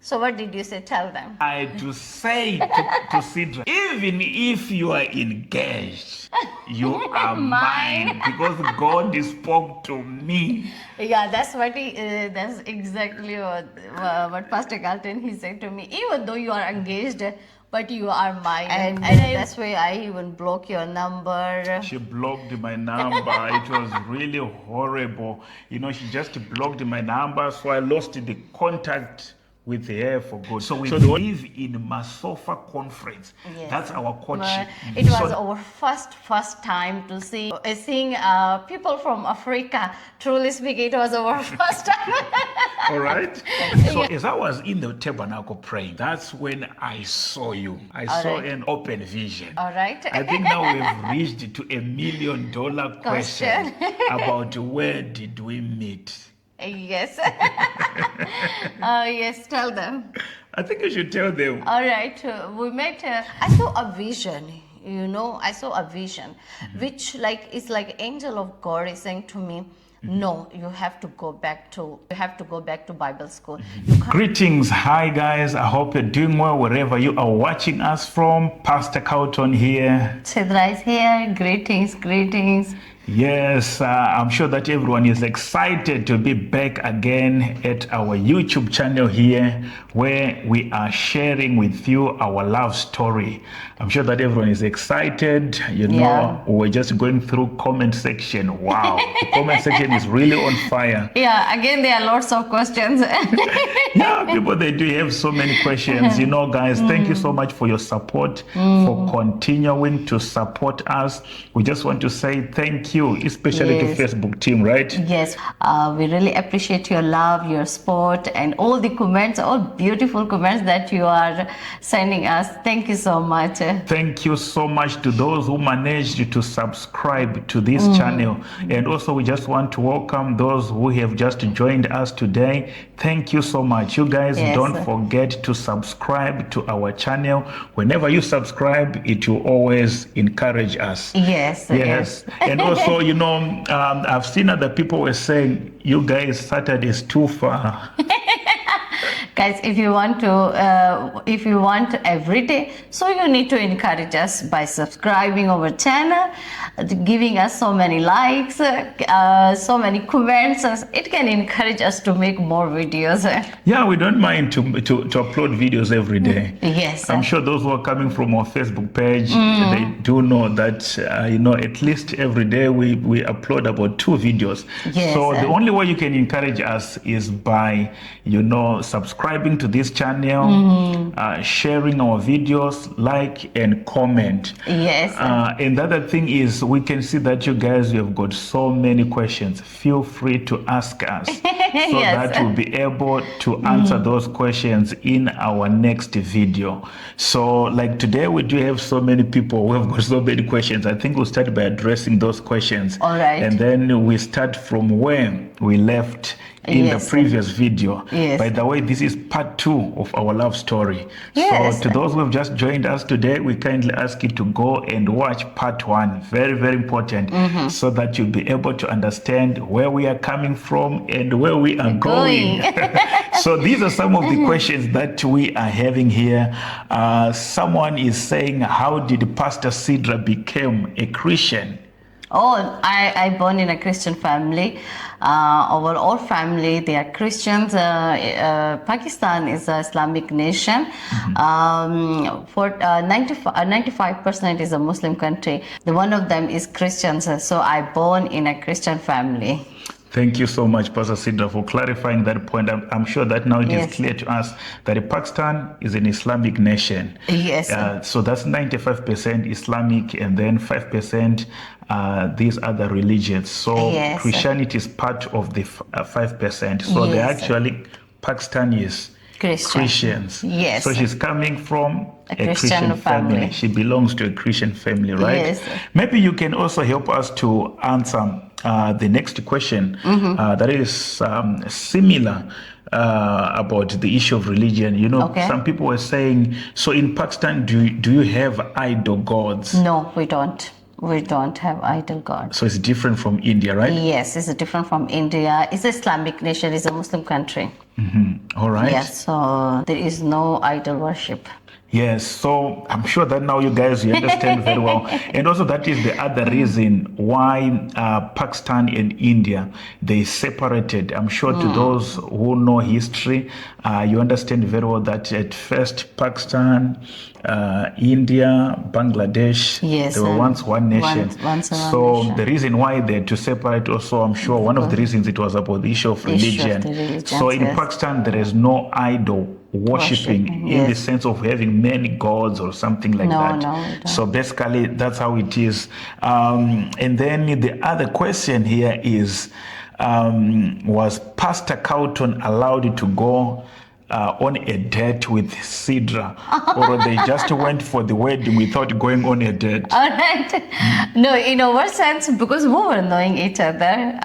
So what did you say? Tell them. I had to say to Sidra, even if you are engaged, you are mine because God spoke to me. Yeah, that's what that's exactly what Pastor Galton he said to me. Even though you are engaged, but you are mine, and that's why I even block your number. She blocked my number. It was really horrible. She just blocked my number, so I lost the contact with her for good. So we live in Masofa Conference. Yes. That's our courtship. It was our first time to seeing people from Africa. Truly speaking, it was our first time. All right. So as I was in the tabernacle praying, that's when I saw you. I saw an open vision. All right. I think now we've reached to $1 million question about where did we meet. Yes. Yes, tell them. I think you should tell them. All right. We met. I saw a vision. I saw a vision, which is like angel of God is saying to me, no, you have to go back to Bible school. Greetings, hi guys. I hope you're doing well wherever you are watching us from. Pastor Carlton here. Sidra is here. Greetings. Yes, I'm sure that everyone is excited to be back again at our YouTube channel here, where we are sharing with you our love story. I'm sure that everyone is excited. We're just going through comment section. Wow, the comment section is really on fire. Yeah, again, there are lots of questions. Yeah, people, they do have so many questions. Guys, thank you so much for your support, for continuing to support us. We just want to say thank you, especially to Facebook team, right? Yes, we really appreciate your love, your support, and all the comments, all beautiful comments that you are sending us. Thank you so much. Thank you so much to those who managed to subscribe to this channel. And also, we just want to welcome those who have just joined us today. Thank you so much. You guys, don't forget to subscribe to our channel. Whenever you subscribe, it will always encourage us. Yes. And also, I've seen other people were saying, you guys, Saturday is too far. Guys, if you want every day, so you need to encourage us by subscribing our channel, giving us so many likes, so many comments. It can encourage us to make more videos. Yeah, we don't mind to upload videos every day. Yes. I'm sure those who are coming from our Facebook page, they do know that, at least every day we upload about 2 videos. Yes. So the only way you can encourage us is by, subscribing to this channel, sharing our videos, like and comment. Yes. And the other thing is, we can see that you guys, you have got so many questions. Feel free to ask us so that we'll be able to answer those questions in our next video. So like today, we do have so many people who have got so many questions. I think we'll start by addressing those questions. All right. And then we start from where we left in the previous video. Yes. By the way, this is part 2 of our love story. Yes. So to those who have just joined us today, we kindly ask you to go and watch part 1. Very, very important, so that you'll be able to understand where we are coming from and where we are going. So these are some of the questions that we are having here. Someone is saying, how did Pastor Sidra become a Christian? Oh, I born in a Christian family. Our whole family, they are Christians. Pakistan is an Islamic nation. For 95% is a Muslim country. One of them is Christians. So I born in a Christian family. Thank you so much, Pastor Sidra, for clarifying that point. I'm sure that now it is clear to us that Pakistan is an Islamic nation. Yes. So that's 95% Islamic, and then 5% these other religions. So Christianity is part of the 5%. So they're actually Pakistanis. Christians. Yes. So she's coming from a Christian family. She belongs to a Christian family, right? Yes. Maybe you can also help us to answer the next question that is similar about the issue of religion. Some people were saying, so in Pakistan, do you have idol gods? No, we don't. We don't have idol god. So it's different from India, right? Yes, it's different from India. It's an Islamic nation. It's a Muslim country. All right. Yes, so there is no idol worship. Yes, so I'm sure that now you guys you understand very well, and also that is the other reason why Pakistan and India they separated. I'm sure to those who know history, you understand very well that at first Pakistan, India, Bangladesh, Yes, they were once one nation. once one so nation. the reason why they had to separate also, I'm sure one of the reasons it was about the issue of religion. the religions, So in yes. Pakistan there is no idol worshipping in the yes. sense of having many gods or something like No, that. no, we don't. So basically, that's how it is. And then the other question here is, was Pastor Cowton allowed to go on a date with Sidra, or they just went for the wedding without going on a date? All right. No, in our sense, because we were knowing each other,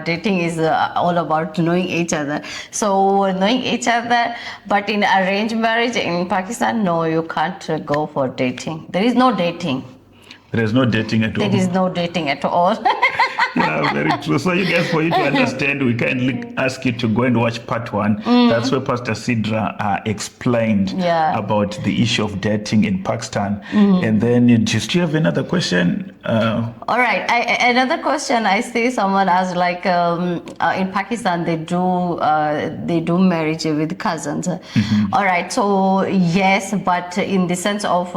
dating is all about knowing each other. So we were knowing each other, but in arranged marriage in Pakistan, no, you can't go for dating. There is no dating. There is no dating at all. There is no dating at all. Yeah, very true. So you guys, for you to understand, we kindly ask you to go and watch part 1. That's where Pastor Sidra explained about the issue of dating in Pakistan. And then, just do you have another question? All right. Another question. I see someone asked, like, in Pakistan they do marriage with cousins. All right. So yes, but in the sense of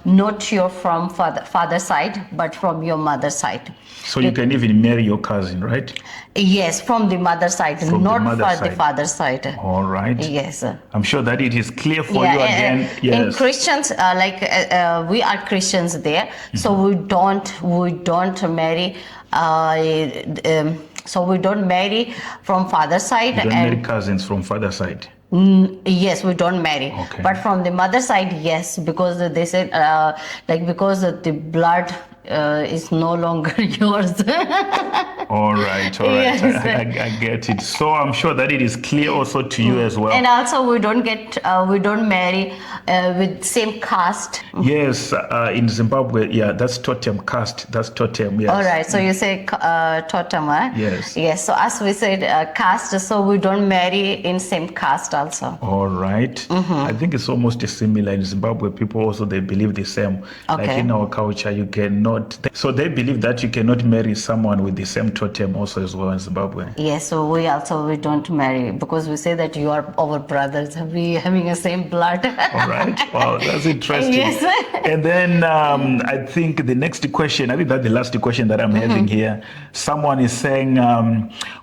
not your from father side, but from your mother side. So you can even marry your cousin, right? Yes, from the mother side, From the not mother for side. the father side. All right. Yes. I'm sure that it is clear for you again. In Yes. Christians, we are Christians there, so we don't marry. So we don't marry from father side. You don't marry cousins from father side. Yes, we don't marry. Okay. But from the mother side, yes, because they said because the blood is no longer yours. All right. Yes. I get it. So I'm sure that it is clear also to you as well. And also we don't marry with same caste. Yes, in Zimbabwe, that's totem caste. That's totem, yes. All right, so you say totem, huh? Yes. Yes, so as we said caste, so we don't marry in same caste also. All right. I think it's almost similar in Zimbabwe. People also, they believe the same. Like Okay. in our culture, you cannot. So they believe that you cannot marry someone with the same totem also as well in Zimbabwe. Yes, so we don't marry because we say that you are our brothers. We having the same blood. All right. Wow, that's interesting. Yes. And then I think the next question, I think that's the last question that I'm having here. Someone is saying,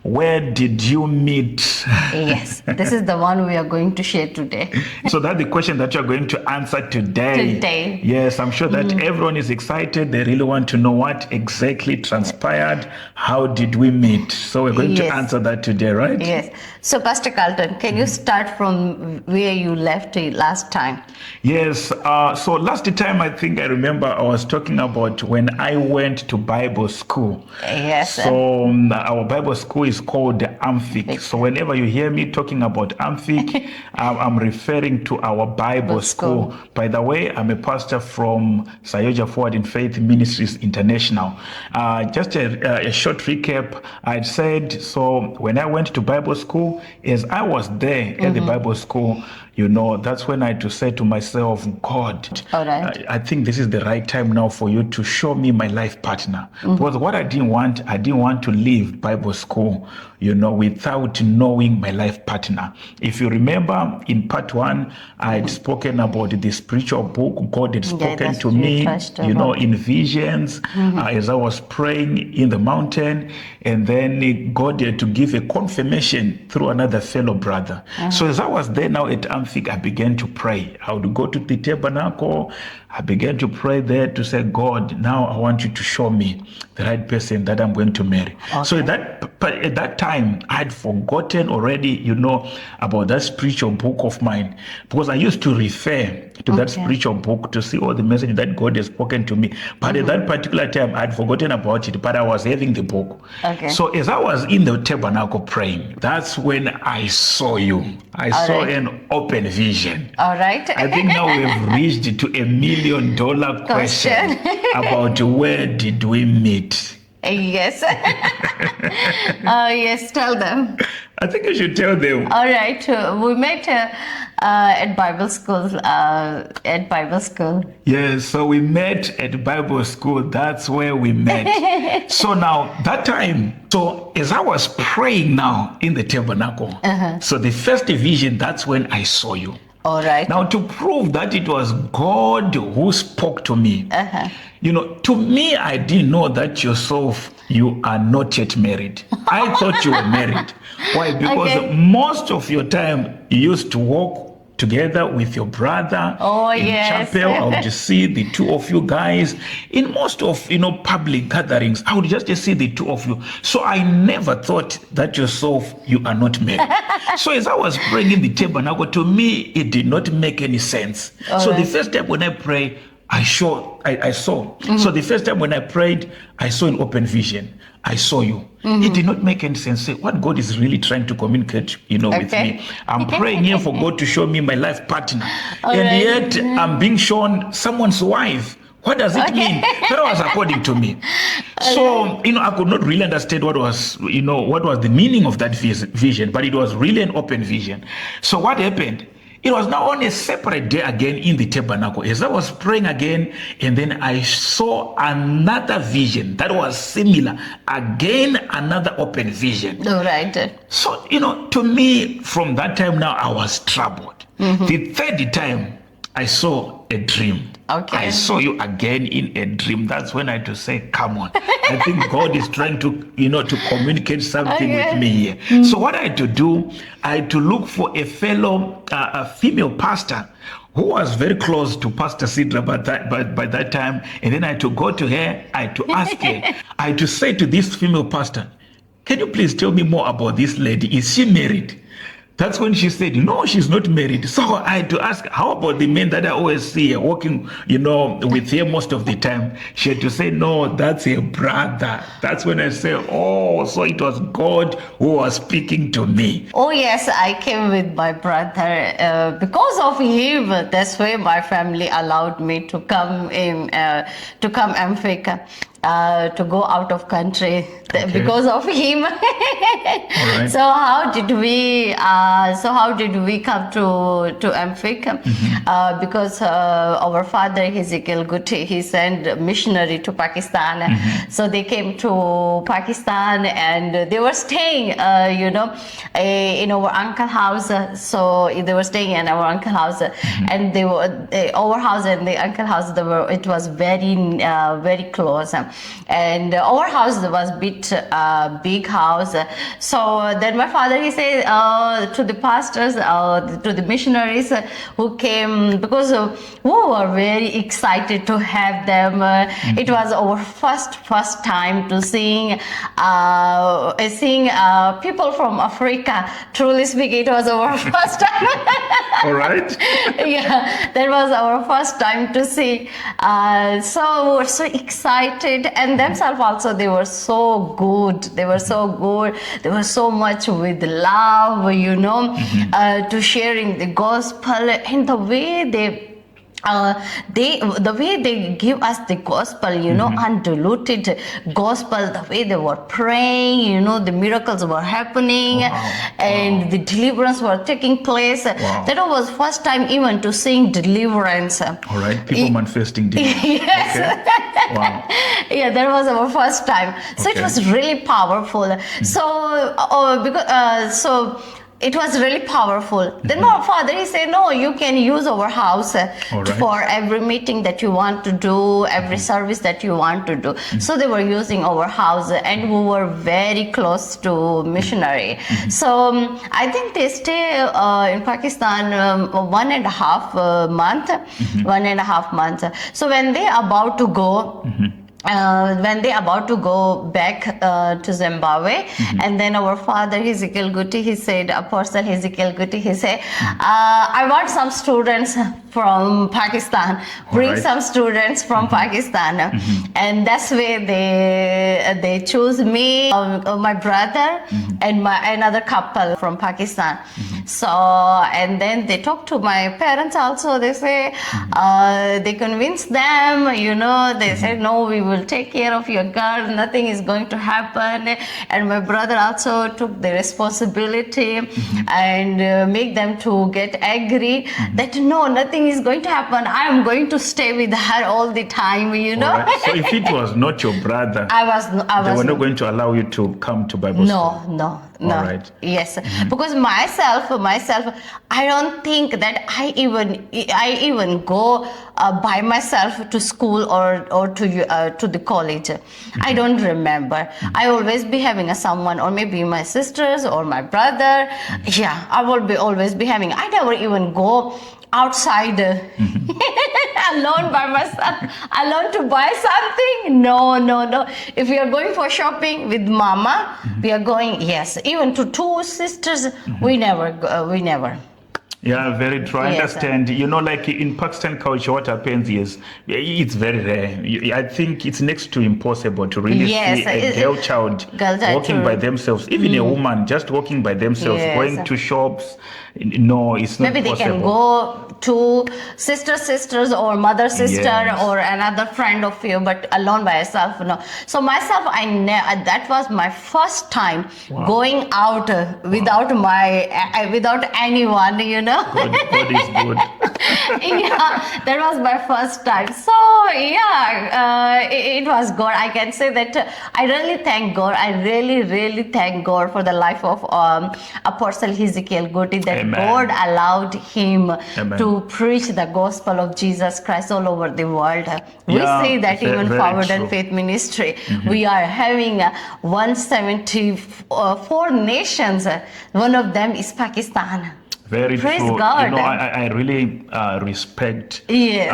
where did you meet? Yes, this is the one we are going to share today. So that's the question that you're going to answer today. Today. Yes, I'm sure that everyone is excited. They really want to know what exactly transpired. How did we meet? So we're going to Yes. answer that today, right? Yes. So Pastor Carlton, can you start from where you left last time? Yes. So last time, I think I remember I was talking about when I went to Bible school. Yes. So our Bible school is called Amphic. So whenever you hear me talking about Amphic, I'm referring to our Bible school. By the way, I'm a pastor from Sayoja Forward in Faith Ministries International. Just a short recap. I said, so when I went to Bible school, as I was there at the Bible school, that's when I had to say to myself, God, All right. I think this is the right time now for you to show me my life partner. Because what I didn't want to leave Bible school, without knowing my life partner. If you remember in part 1, I had spoken about the spiritual book. God had spoken to me, in visions, as I was praying in the mountain. And then God had to give a confirmation through another fellow brother. So as I was there now at Amphic, I began to pray. I would go to the tabernacle. I began to pray there to say, God, now I want you to show me the right person that I'm going to marry. Okay. So at that time, I had forgotten already, about that spiritual book of mine, because I used to refer to that spiritual book to see all the message that God has spoken to me. But at that particular time, I had forgotten about it, but I was having the book. Okay. So as I was in the tabernacle praying, that's when I saw you. I saw an open vision. All right. I think now we've reached to $1 million question about where did we meet. Yes. Yes, tell them. I think you should tell them. All right. We met at Bible school. Yes, so we met at Bible school. That's where we met. So now, that time, so as I was praying now in the tabernacle, so the first vision, that's when I saw you. All right. Now, to prove that it was God who spoke to me, to me, I didn't know that yourself, you are not yet married. I thought you were married. Why? Because most of your time, you used to walk together with your brother in chapel. I would just see the two of you guys. In most of, public gatherings, I would just see the two of you. So I never thought that yourself, you are not married. So as I was praying in the tabernacle, to me, it did not make any sense. So the first time when I prayed, I saw. So the first time when I prayed, I saw an open vision. I saw you. It did not make any sense. Say, what God is really trying to communicate, with me. I'm praying here for God to show me my life partner. Yet I'm being shown someone's wife. What does it mean? That was according to me. So, I could not really understand what was the meaning of that vision, but it was really an open vision. So what happened? It was now on a separate day again in the tabernacle. As I was praying again, and then I saw another vision that was similar. Again, another open vision. All right. So, to me, from that time now, I was troubled. The third time, I saw a dream. Okay. I saw you again in a dream. That's when I had to say, come on. I think God is trying to, to communicate something with me here. So what I had to do, I had to look for a fellow, a female pastor who was very close to Pastor Sidra by that time. And then I had to go to her. I had to ask her. I had to say to this female pastor, can you please tell me more about this lady? Is she married? That's when she said, no, she's not married. So I had to ask, how about the men that I always see her walking, with her most of the time? She had to say, no, that's her brother. That's when I say, oh, so it was God who was speaking to me. Oh, yes, I came with my brother. Because of him, that's why my family allowed me to come Africa. To go out of country because of him. Right. So how did we come to Africa? Because our father Ezekiel Guti, he sent a missionary to Pakistan. So they came to Pakistan and they were staying in our uncle's house. So they were staying in our uncle's house, and our house and the uncle's house, it was very close. And our house was big house. So then my father, he said to the pastors, to the missionaries who came, because we were very excited to have them. It was our first time to seeing people from Africa. Truly speaking, it was our first time. All right. Yeah, that was our first time to see. So we were so excited, and themselves also, they were so good. They were so much with love, to sharing the gospel, and the way they give us the gospel, undiluted gospel, the way they were praying, the miracles were happening, and the deliverance were taking place. That was first time even to sing deliverance. All right, people manifesting deliverance. Yes. Okay. Wow. Yeah, that was our first time. So it was really powerful. So it was really powerful. Then my father, he said, no, you can use our house for every meeting that you want to do, every service that you want to do. So they were using our house, and we were very close to missionary. So I think they stay in Pakistan 1.5 month, 1.5 months. So when they about to go, back to Zimbabwe, and then our father Ezekiel Guti, he said, Apostle Ezekiel Guti, he said, I want some students from Pakistan, bring right. some students from Pakistan, and that's where they choose me, my brother, and another couple from Pakistan. So, and then they talk to my parents also. They say they convince them, they say, no, we will take care of your girl, nothing is going to happen. And my brother also took the responsibility and make them to get agree that no, nothing is going to happen. I am going to stay with her all the time, All right. So if it was not your brother, I was they were not going to allow you to come to Bible school. No. All right. Yes, because myself, I don't think that I even go by myself to school or to the college. I don't remember. I always be having someone, or maybe my sisters or my brother. Yeah, I will be always be having. I never even go outside alone by myself, alone to buy something. No. If we are going for shopping with mama, we are going, yes, even to two sisters, we never Yeah, very true. I Yes, understand. Like in Pakistan culture, what happens is it's very rare. I think it's next to impossible to really Yes, see a girl child walking by themselves. Even a woman just walking by themselves, Yes. going to shops. No, it's not maybe possible. they can go to sisters or mother sister Yes. or another friend of you, but alone by yourself, no. So myself, that was my first time going out without anyone, God is good. Yeah, that was my first time. So yeah, it was God. I can say that I really thank God. I really thank God for the life of Apostle Ezekiel Gotti, that Amen. God allowed him Amen. to preach the gospel of Jesus Christ all over the world. We Yeah, see that even very Forward and true. Faith Ministry, we are having 174 nations. One of them is Pakistan. Very Praise true. God. I really respect Yes.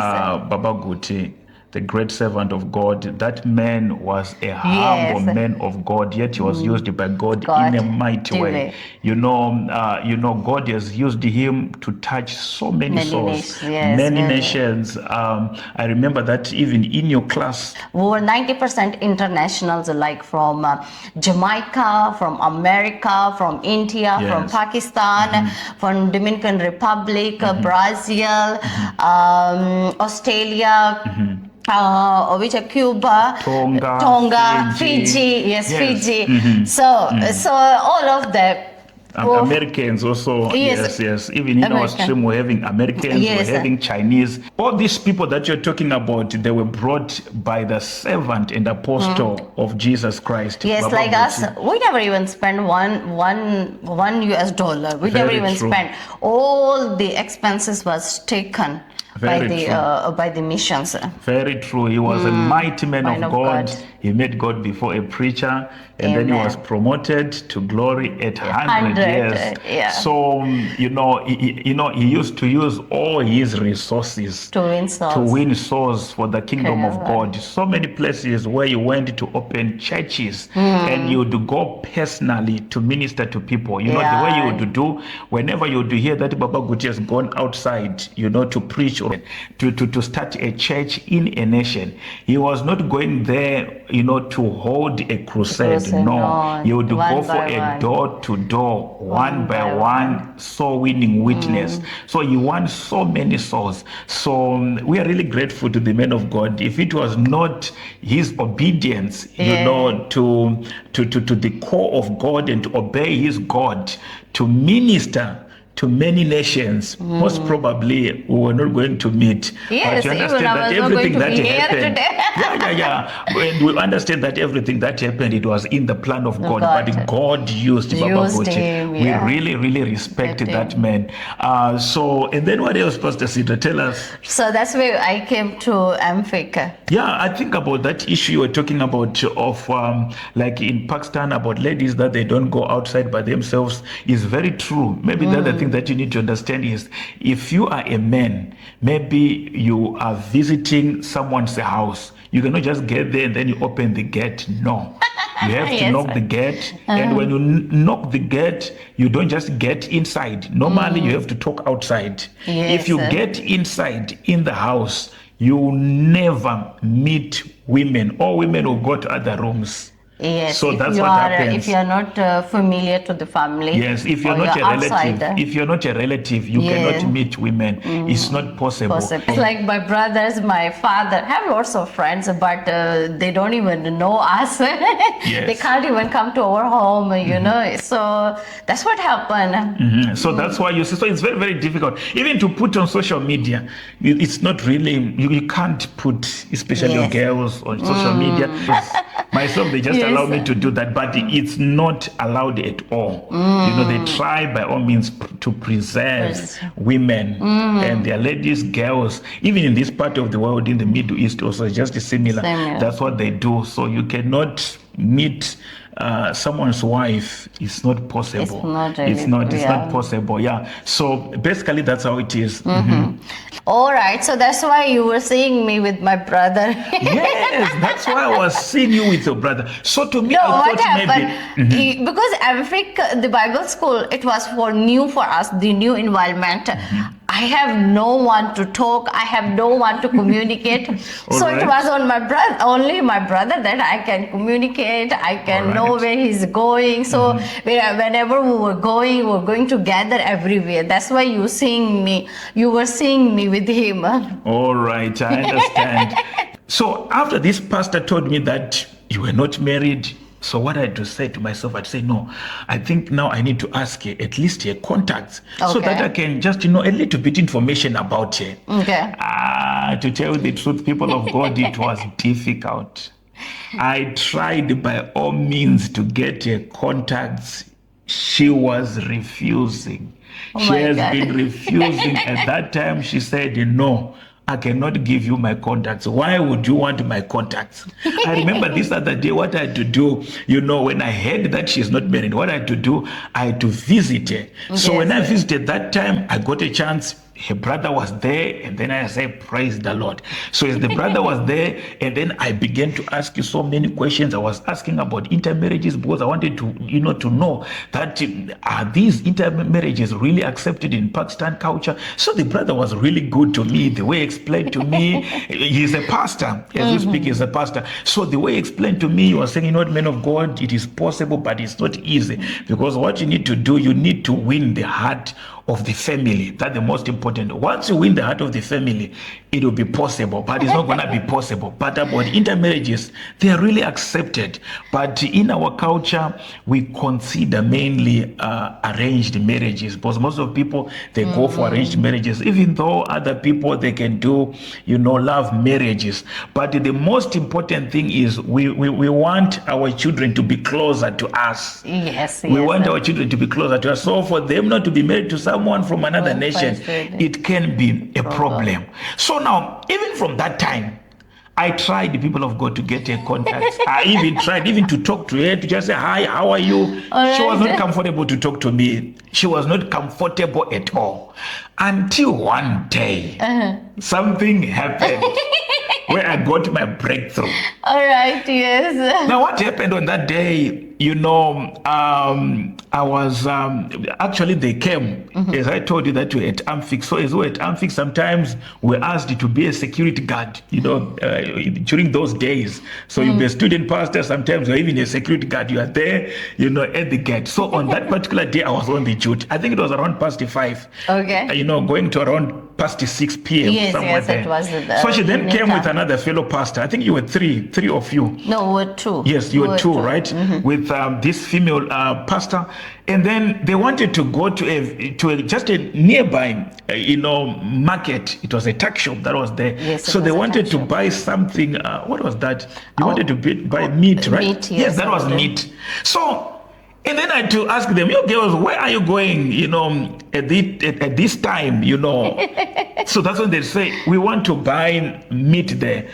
Baba Guti, the great servant of God. That man was a humble man of God, yet he was used by God in a mighty way. God has used him to touch so many souls, many nations. I remember that even in your class, over 90% internationals, like from Jamaica, from America, from India, from Pakistan, from Dominican Republic, Brazil, Australia, which are Cuba, Tonga, Fiji. Fiji. So all of them. Americans also, yes. Even in our stream, we're having Americans, we're having Chinese. All these people that you're talking about, they were brought by the servant and apostle of Jesus Christ. Yes, Baba like Guti. us, we never even spend one US dollar. We never even spent. All the expenses was taken by the missions. Very true. He was a mighty man of God. He met God before a preacher, and then he was promoted to glory at 100 years. Yeah. So he used to use all his resources to win souls for the kingdom of God. So many places where you went to open churches, and you would go personally to minister to people. The way you would do whenever you would hear that Baba Guti has gone outside, to preach or to start a church in a nation. He was not going there, to hold a crusade. No, he would go for a door-to-door, one by one, soul winning witness. So he won so many souls. So we are really grateful to the man of God. If it was not his obedience, to the core of God and to obey his God, to minister to many nations, most probably we were not going to meet. Yes, but you understand that everything that happened, and we understand that everything that happened, it was in the plan of God. But God used Baba Guti. We really respect that man. And then what else, Pastor Sita? Tell us. So that's where I came to Amphik. Yeah, I think about that issue you were talking about of like in Pakistan, about ladies that they don't go outside by themselves is very true. Maybe the other thing that you need to understand is, if you are a man, maybe you are visiting someone's house, you cannot just get there and then you open the gate. No. You have to Yes. knock the gate. And when you knock the gate, you don't just get inside. Normally, you have to talk outside. Yes. If you get inside in the house, you never meet women, or women will go to other rooms. Yes, So if that's you what are happens. if you are not familiar to the family. Yes, if you're or not a relative, outsider. if you're not a relative, you Yeah. cannot meet women. It's not possible. It's like my brothers, my father have lots of friends, but they don't even know us. They can't even come to our home, you know. So that's what happened. So that's why you see. So it's very, very difficult. Even to put on social media, it's not really, you can't put, especially Yes. girls on social media. Myself, they just Yes. allow me to do that, but it's not allowed at all. You know, they try by all means to preserve women and their ladies, girls, even in this part of the world, in the Middle East, also just similar. That's what they do. So you cannot meet someone's wife. It's not possible. It's not possible. Yeah. So basically, that's how it is. All right, so that's why you were seeing me with my brother. Yes, that's why I was seeing you with your brother. So to me, No, I what thought happened? maybe Because Africa, the Bible school, it was new for us, the new environment. I have no one to talk. I have no one to communicate. So right. it was on my brother, only my brother, that I can communicate. I can know where he's going. So whenever we were going together everywhere. That's why you were seeing me with him. All right, I understand. So after this pastor told me that you were not married, so what I had to say to myself, I'd say, no, I think now I need to ask you at least your contacts so that I can just, a little bit information about you. Okay. To tell you the truth, people of God, it was difficult. I tried by all means to get her contacts. She was refusing. She has been refusing. At that time, she said, no, I cannot give you my contacts. Why would you want my contacts? I remember this other day, what I had to do, when I heard that she's not married, what I had to do, I had to visit her. So when I visited that time, I got a chance. Her brother was there, and then I said, praise the Lord. So as the brother was there, and then I began to ask you so many questions. I was asking about intermarriages because I wanted to, to know that are these intermarriages really accepted in Pakistan culture? So the brother was really good to me. The way he explained to me, he's a pastor. As we speak, he's a pastor. So the way he explained to me, he was saying, men of God, it is possible, but it's not easy. Because what you need to do, you need to win the heart of the family. That's the most important. Once you win the heart of the family, it will be possible, but it's not going to be possible. But about intermarriages, they are really accepted. But in our culture, we consider mainly arranged marriages, because most of people, they go for arranged marriages, even though other people, they can do, love marriages. But the most important thing is we want our children to be closer to us. Yes. We want our children to be closer to us. So for them not to be married to someone from another nation, it can be a problem. So now, even from that time, I tried, the people of God, to get her contacts. I even tried to talk to her, to just say, hi, how are you? She was not comfortable to talk to me. She was not comfortable at all. Until one day, something happened where I got my breakthrough. All right, yes. Now, what happened on that day, I was, actually they came, as I told you, that we're at Amphix. So as we're at Amphix, sometimes we're asked to be a security guard, during those days. So you'll be a student pastor, sometimes you're even a security guard. You are there, at the gate. So on that particular day, I was on the duty. I think it was around past 5. Okay. Going to around past 6 p.m. Yes, there. it was. So she then came with another fellow pastor. I think you were three of you. No, we were 2. Yes, you were 2, right? With this female pastor. And then they wanted to go to just a nearby, market. It was a tuck shop that was there. Yes, so they wanted to buy something. What was that? They wanted to buy meat, right? Meat, yes, that was meat. So, and then I had to ask them, you girls, where are you going, at this time, So that's when they say, we want to buy meat there.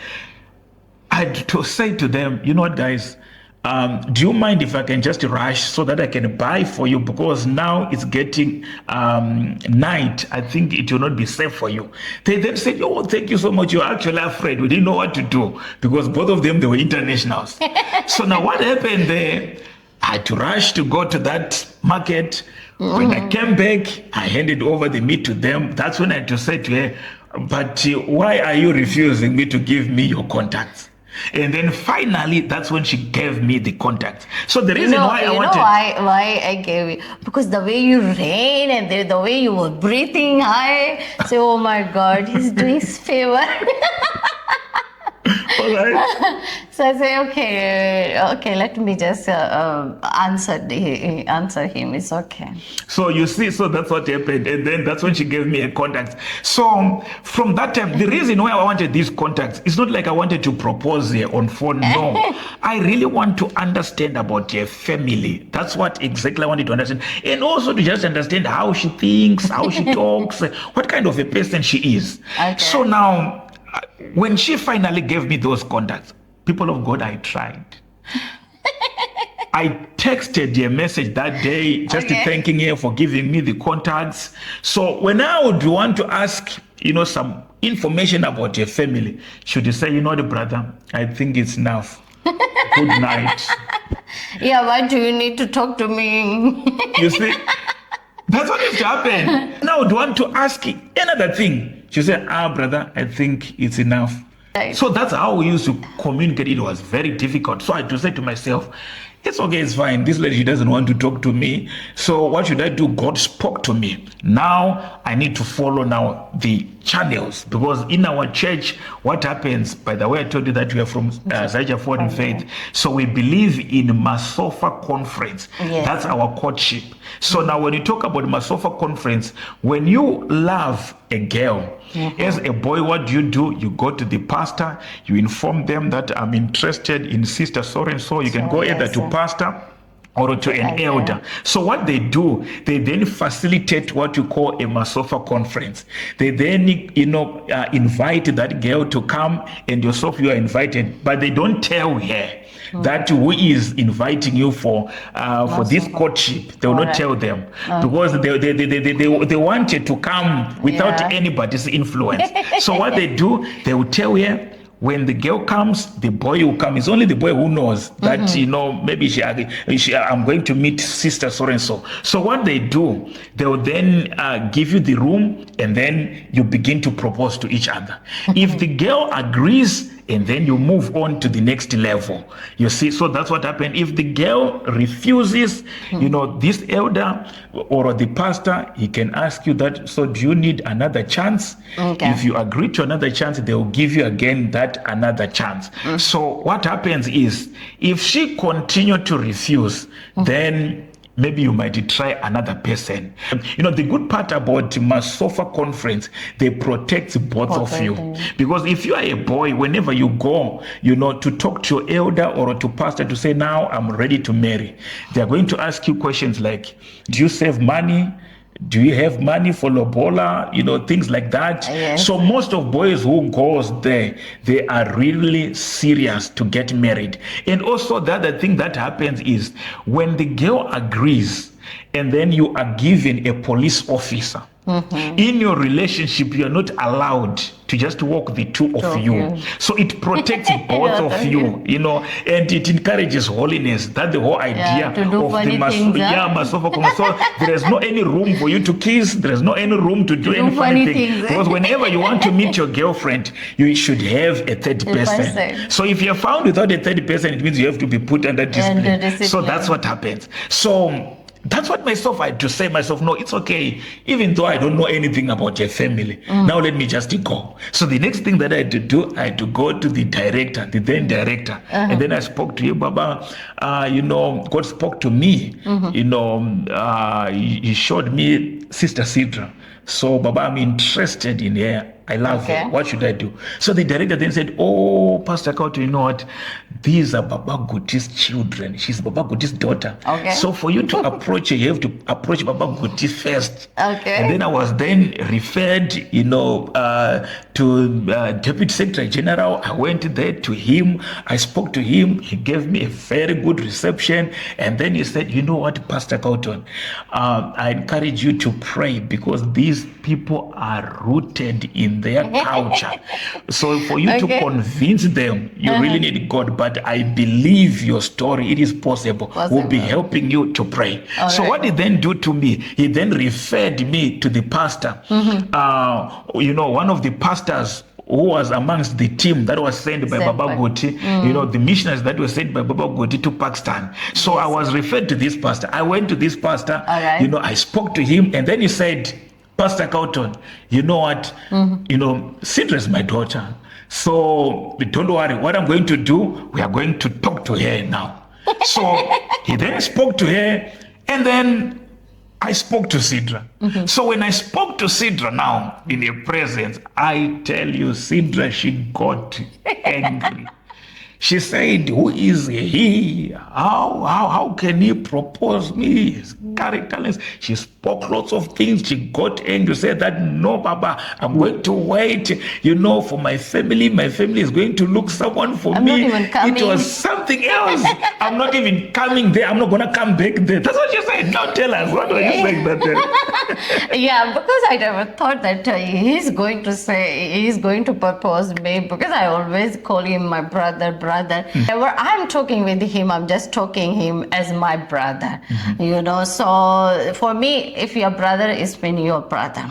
I had to say to them, you know what, guys, do you mind if I can just rush so that I can buy for you? Because now it's getting night. I think it will not be safe for you. They then said, oh, thank you so much. You're actually afraid. We didn't know what to do because both of them, they were internationals. So now what happened there? I had to rush to go to that market. When I came back, I handed over the meat to them. That's when I had to say to her, but why are you refusing me to give me your contacts? And then finally, that's when she gave me the contact. So the reason why I wanted... why I gave it? Because the way you ran and the way you were breathing high. So, oh my God, he's doing his favor. All right. So I say, okay, let me just answer him. It's okay. So you see, so that's what happened. And then that's when she gave me a contact. So from that time, the reason why I wanted these contacts, it's not like I wanted to propose here on phone. No, I really want to understand about her family. That's what exactly I wanted to understand. And also to just understand how she thinks, how she talks, what kind of a person she is. Okay. So now, when she finally gave me those contacts, people of God, I tried. I texted her a message that day, just thanking her for giving me the contacts. So when I would want to ask, some information about your family, should you say, the brother, I think it's enough. Good night. Yeah, why do you need to talk to me? You see, that's what has to happen. Now I would want to ask another thing. She said, brother, I think it's enough. Right. So that's how we used to communicate. It was very difficult. So I had to say to myself, it's okay, it's fine. This lady, she doesn't want to talk to me. So what should I do? God spoke to me. Now I need to follow now the channels, because in our church, what happens, by the way, I told you that we are from Zaija Foreign Faith. So we believe in Masofa Conference. Yes. That's our courtship. So now when you talk about Masofa Conference, when you love a girl, as a boy, what do? You go to the pastor, you inform them that I'm interested in sister so-and-so. You can go either to pastor or to an elder. So what they do, they then facilitate what you call a Masofa conference. They then, invite that girl to come, and yourself, you are invited, but they don't tell her that who is inviting you for this courtship. They will not tell them, because they wanted to come without anybody's influence. So what they do, they will tell her, when the girl comes, the boy will come. It's only the boy who knows that, maybe I'm going to meet sister so-and-so. So what they do, they will then give you the room, and then you begin to propose to each other. If the girl agrees, and then you move on to the next level. You see, so that's what happened. If the girl refuses, this elder or the pastor, he can ask you that, so do you need another chance? Okay. If you agree to another chance, they will give you again that another chance. So what happens is, if she continues to refuse, then maybe you might try another person. The good part about Masofa Conference, they protect both of you. Because if you are a boy, whenever you go, to talk to your elder or to pastor to say, now I'm ready to marry, they are going to ask you questions like, do you save money? Do you have money for lobola? Things like that. Yes. So most of boys who goes there, they are really serious to get married. And also the other thing that happens is, when the girl agrees, and then you are given a police officer, in your relationship, you are not allowed to just walk the two of you. So it protects both of you, and it encourages holiness. That's the whole idea of the Masofa Conference. So there is no any room for you to kiss. There is no any room to do any funny thing. Because whenever you want to meet your girlfriend, you should have a third person. So if you're found without a third person, it means you have to be put under discipline. So that's what happens. So that's what I had to say myself, no, it's okay. Even though I don't know anything about your family, now let me just go. So the next thing that I had to do, I had to go to the director, the then director. And then I spoke to you, Baba. God spoke to me. He showed me Sister Sidra. So, Baba, I'm interested in her. I love Okay. her. What should I do? So the director then said, oh, Pastor Kauto, you know what? These are Baba Guti's children. She's Baba Guti's daughter. Okay. So for you to approach her, you have to approach Baba Guti first. Okay. And then I was then referred, to Deputy Secretary General. I went there to him. I spoke to him. He gave me a very good reception. And then he said, you know what, Pastor Kauton, I encourage you to pray because these people are rooted in their culture. So for you to convince them, you really need God. But I believe your story, it is possible. We'll be helping you to pray. So what he then do to me, he then referred me to the pastor. One of the pastors who was amongst the team that was sent by Baba Goti, the missionaries that were sent by Baba Goti to Pakistan. So I was referred to this pastor. I went to this pastor, I spoke to him, and then he said, Pastor Kauton, you know what, Sidra is my daughter. So don't worry, what I'm going to do, we are going to talk to her now. So he then spoke to her, and then I spoke to Sidra. So when I spoke to Sidra now in her presence, I tell you, Sidra, she got angry. She said, who is he? How can he propose me? His characterless. She spoke lots of things. She got angry, said that, no, Baba, I'm going to wait, for my family. My family is going to look someone for I'm me. not even coming. It was something else. I'm not even coming there. I'm not going to come back there. That's what she said. Now tell us, what were you saying that day? Yeah, because I never thought that he's going to propose me, because I always call him my brother. Whenever I'm talking with him, I'm just talking him as my brother. So for me, if your brother is mean your brother.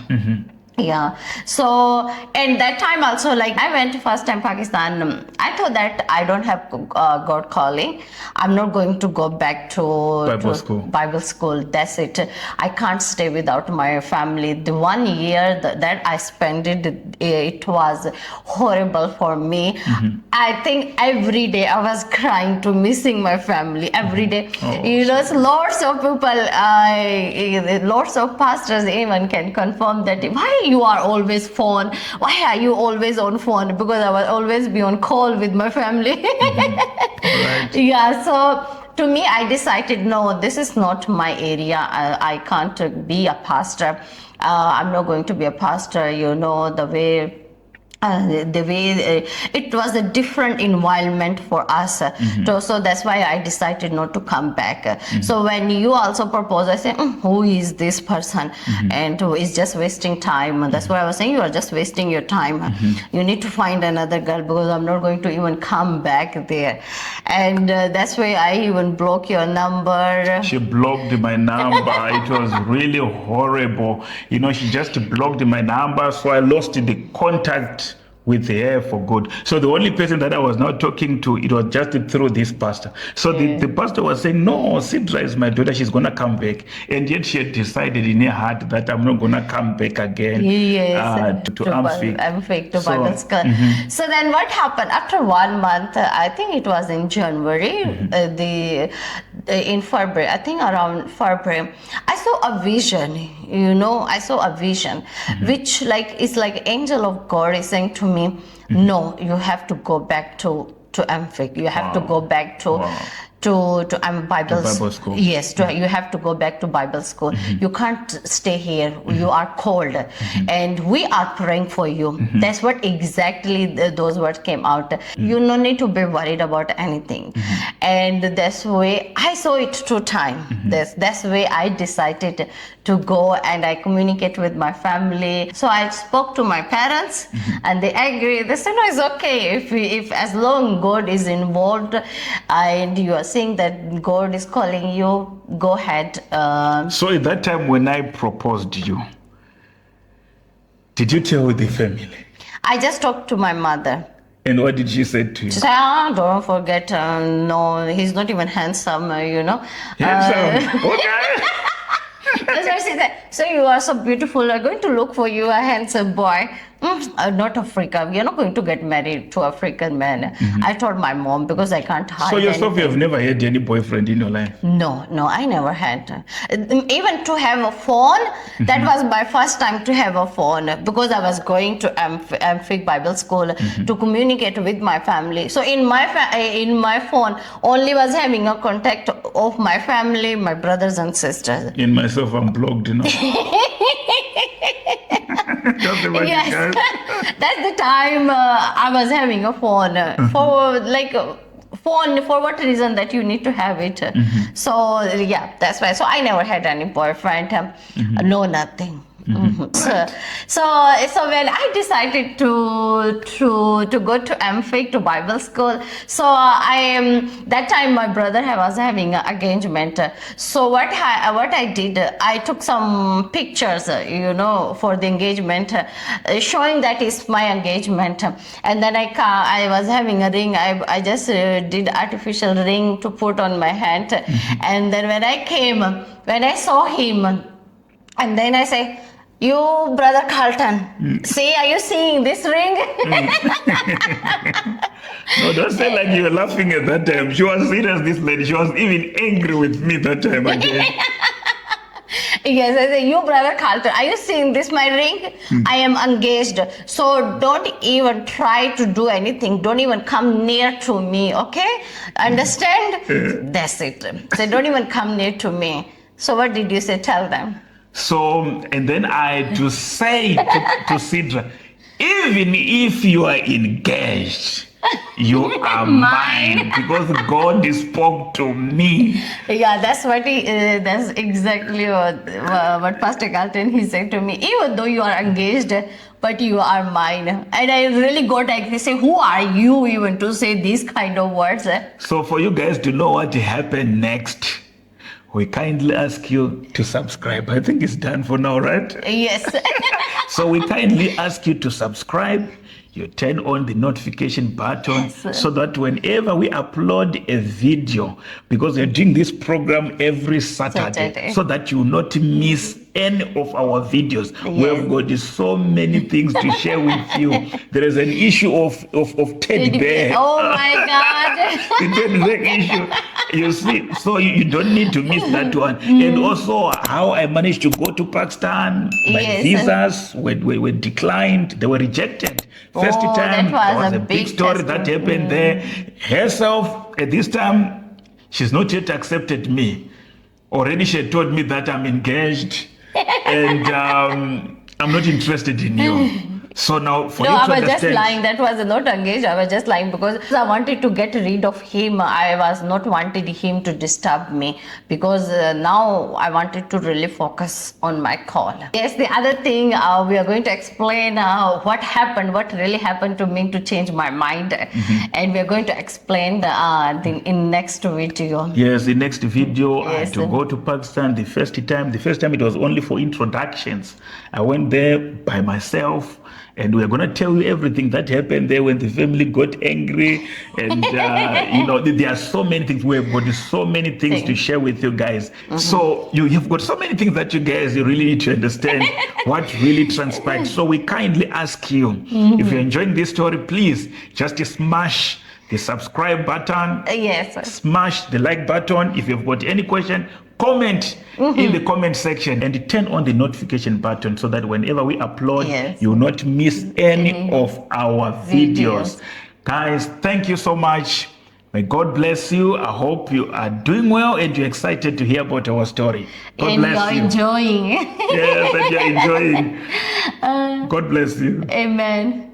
Yeah. So, and that time also, like I went first time Pakistan, I thought that I don't have God calling. I'm not going to go back to Bible school. That's it. I can't stay without my family. The 1 year that I spent it was horrible for me. I think every day I was crying to missing my family every day. Lots of people, lots of pastors even can confirm that. Why you are always phone? Why are you always on phone? Because I will always be on call with my family. Right. Yeah, so to me, I decided, no, this is not my area. I can't be a pastor. I'm not going to be a pastor, the way it was a different environment for us. So that's why I decided not to come back. So when you also propose, I say, who is this person? And who is just wasting time? That's why I was saying, you are just wasting your time. You need to find another girl, because I'm not going to even come back there. And that's why I even block your number. She blocked my number. It was really horrible. She just blocked my number, so I lost the contact with her for good. So the only person that I was now talking to, it was just through this pastor. So the pastor was saying, no, Sidra is my daughter, she's going to come back. And yet she had decided in her heart that I'm not going to come back again to Amfik. To Bible school. So then what happened? After 1 month, I think it was in January, in February, I think around February, I saw a vision, which is like angel of God is saying to me, no, you have to go back to Amfik. You have to go back to Bible school. Yes, you have to go back to Bible school. You can't stay here. You are called, and we are praying for you. That's what exactly those words came out. You no need to be worried about anything, and that's way I saw it through time. That's way I decided to go, and I communicate with my family. So I spoke to my parents, and they agree. They said, no, it's okay if as long God is involved, and you are saying that God is calling you, go ahead. So at that time when I proposed to you, did you tell the family? I just talked to my mother. And what did she say to you? She said, don't forget, no, he's not even handsome, Handsome? Okay. That's why she said, so you are so beautiful, I'm going to look for you a handsome boy. Not Africa. We are not going to get married to African man. I told my mom because I can't hide So yourself, you anything. have never had any boyfriend in your life? No, I never had. Even to have a phone, that was my first time to have a phone because I was going to Amphik Bible School to communicate with my family. So in my phone, only was having a contact of my family, my brothers and sisters. In myself, I'm blocked, Just imagine, Yes, guys. that's the time I was having a phone for like phone for what reason that you need to have it. So yeah, that's why. So I never had any boyfriend. No, nothing. So when I decided to go to Amphik to Bible school, so that time my brother was having an engagement. So what I did, I took some pictures, for the engagement, showing that is my engagement. And then I was having a ring. I just did artificial ring to put on my hand. And then when I saw him, and then I say, "You, brother Carlton, see, are you seeing this ring?" No, don't say like you were laughing at that time. She was serious, this lady. She was even angry with me that time again. Yes, I say, "You, brother Carlton, are you seeing this, my ring? I am engaged. So don't even try to do anything. Don't even come near to me, okay? Understand?" That's it. So don't even come near to me. So what did you say? Tell them. So, and then I had to say to Sidra, even if you are engaged, you are mine because God spoke to me. Yeah, that's that's exactly what Pastor Carlton he said to me. Even though you are engaged, but you are mine. And I really got angry. Say, who are you even to say these kind of words? So for you guys to know what happened next, we kindly ask you to subscribe. I think it's done for now, right? Yes. So we kindly ask you to subscribe. You turn on the notification button so that whenever we upload a video, because we're doing this program every Saturday, so that you will not miss any of our videos. We have got so many things to share with you. There is an issue of teddy bear. Oh my God. The teddy bear issue. You see, so you don't need to miss that one. And also how I managed to go to Pakistan. My visas were declined. They were rejected. First time, that was a big story that happened there. Herself, at this time, she's not yet accepted me. Already she had told me that I'm engaged and I'm not interested in you. So now for you to I was understand, just lying. That was not engaged. I was just lying because I wanted to get rid of him. I was not wanted him to disturb me because now I wanted to really focus on my call. Yes, the other thing we are going to explain what happened, what really happened to me to change my mind, and we are going to explain in next video. Yes, the next video I had to go to Pakistan the first time it was only for introductions. I went there by myself. And we're going to tell you everything that happened there when the family got angry. And, there are so many things. We have got so many things to share with you guys. So you've got so many things that you guys really need to understand what really transpired. So we kindly ask you, if you're enjoying this story, please just smash the subscribe button. Yes. Smash the like button. If you've got any question, comment in the comment section and turn on the notification button so that whenever we upload, you will not miss any of our videos. Guys, thank you so much. May God bless you. I hope you are doing well and you're excited to hear about our story. God bless you. Enjoying. Yes, and you're enjoying. God bless you. Amen.